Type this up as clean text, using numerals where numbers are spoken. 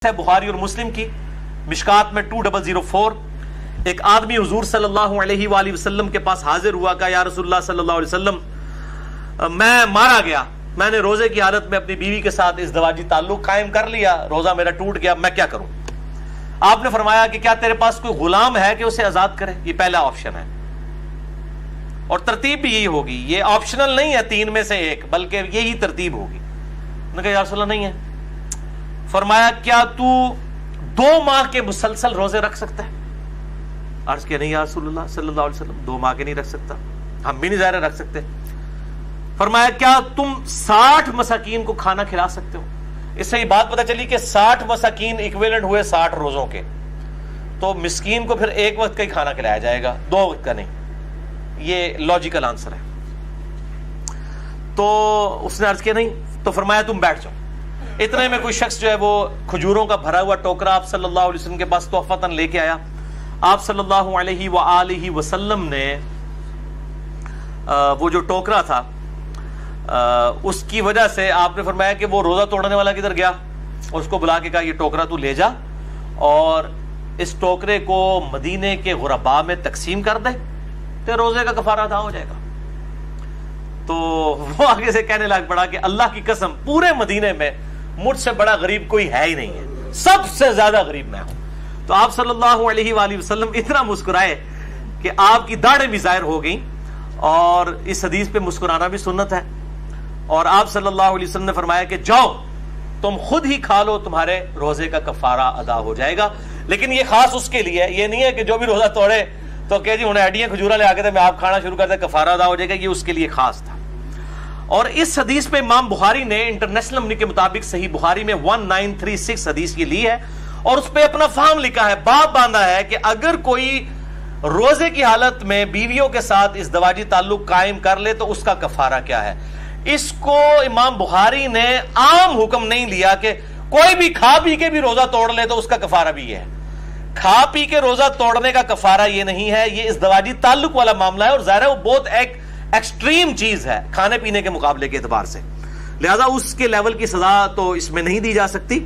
ہے बुखारी और मुस्लिम की मिशकात में 2004। एक आदमी हुजूर सल्लल्लाहु अलैहि वसल्लम के पास हाजिर हुआ, कहा या रसूलुल्लाह सल्लल्लाहु अलैहि वसल्लम मैं मारा गया, मैंने रोजे की हालत में अपनी बीवी के साथ इज़्दवाजी ताल्लुक कायम कर लिया, रोजा मेरा टूट गया, मैं क्या करूं? आपने फरमाया कि क्या तेरे पास कोई गुलाम है कि उसे आजाद करे? ये पहला ऑप्शन है और तरतीब भी यही होगी, ये ऑप्शनल नहीं है तीन में से एक, बल्कि यही तरतीब होगी। उन्होंने कहा या रसूलल्लाह नहीं है। फरमाया क्या तू 2 माह के मुसलसल रोजे रख सकता है? अर्ज किया नहीं या रसूलल्लाह सल्लल्लाहु अलैहि वसल्लम, 2 माह के नहीं रख सकता, हम भी नहीं ज़ाहिर रख सकते। फरमाया क्या तुम 60 मसाकीन को खाना खिला सकते हो? इससे ये बात पता चली कि 60 मसाकीन इक्विवेलेंट हुए 60 रोजों के, तो मिस्कीन को फिर एक वक्त का ही खाना खिलाया जाएगा, 2 वक्त का नहीं। ये लॉजिकल आंसर है। तो उसने अर्ज किया नहीं, तो फरमाया तुम बैठ जाओ। इतने में कोई शख्स जो है वो खजूरों का भरा हुआ टोकरा आप सल्लल्लाहु अलैहि वसल्लम के पास तोहफतन लेके आया। आप सल्लल्लाहु अलैहि वसल्लम ने वो जो टोकरा था उसकी वजह से आपने फरमाया कि वो रोजा तोड़ने वाला किधर गया, और उसको बुला के कहा ये टोकरा तू ले जा और इस टोकरे को मदीने के गुरबा में तकसीम कर दे, तो रोजे का कफारा अदा हो जाएगा। तो वो आगे से कहने लग पड़ा कि अल्लाह की कसम पूरे मदीने में मुझसे बड़ा गरीब कोई है ही नहीं है, सबसे ज्यादा गरीब मैं हूं। तो आप सल्लल्लाहु अलैहि वसल्लम इतना मुस्कुराए कि आपकी दाढ़ें भी जाहिर हो गई, और इस हदीस पे मुस्कुराना भी सुन्नत है। और आप सल्लल्लाहु अलैहि वसल्लम ने फरमाया कि जाओ तुम खुद ही खा लो, तुम्हारे रोजे का कफारा अदा हो जाएगा। लेकिन ये खास उसके लिए है, ये नहीं है कि जो भी रोजा तोड़े तो कह जी उन्हें हड्डियां खजूरा ले आके थे मैं आप खाना शुरू करते कफारा अदा हो जाएगा, ये उसके लिए खास था। और इस हदीस पे इमाम बुखारी ने इंटरनेशनल मनी के मुताबिक सही बुखारी में 1936 हदीस ये ली है, और उस पे अपना फाहम लिखा है, बाब बांधा है कि अगर कोई रोजे की हालत में बीवियों के साथ इज़्दवाजी ताल्लुक कायम कर ले तो उसका कफारा क्या है। इसको इमाम बुखारी ने आम हुक्म नहीं लिया कि कोई भी खा पी के भी रोजा तोड़ ले तो उसका कफारा भी है। खा पी के रोजा तोड़ने का कफारा ये नहीं है, ये इज़्दवाजी ताल्लुक वाला मामला है, और ज़ाहिर है वो बहुत एक एक्सट्रीम चीज है खाने पीने के मुकाबले के एतबार से, लिहाजा उसके लेवल की सजा तो इसमें नहीं दी जा सकती।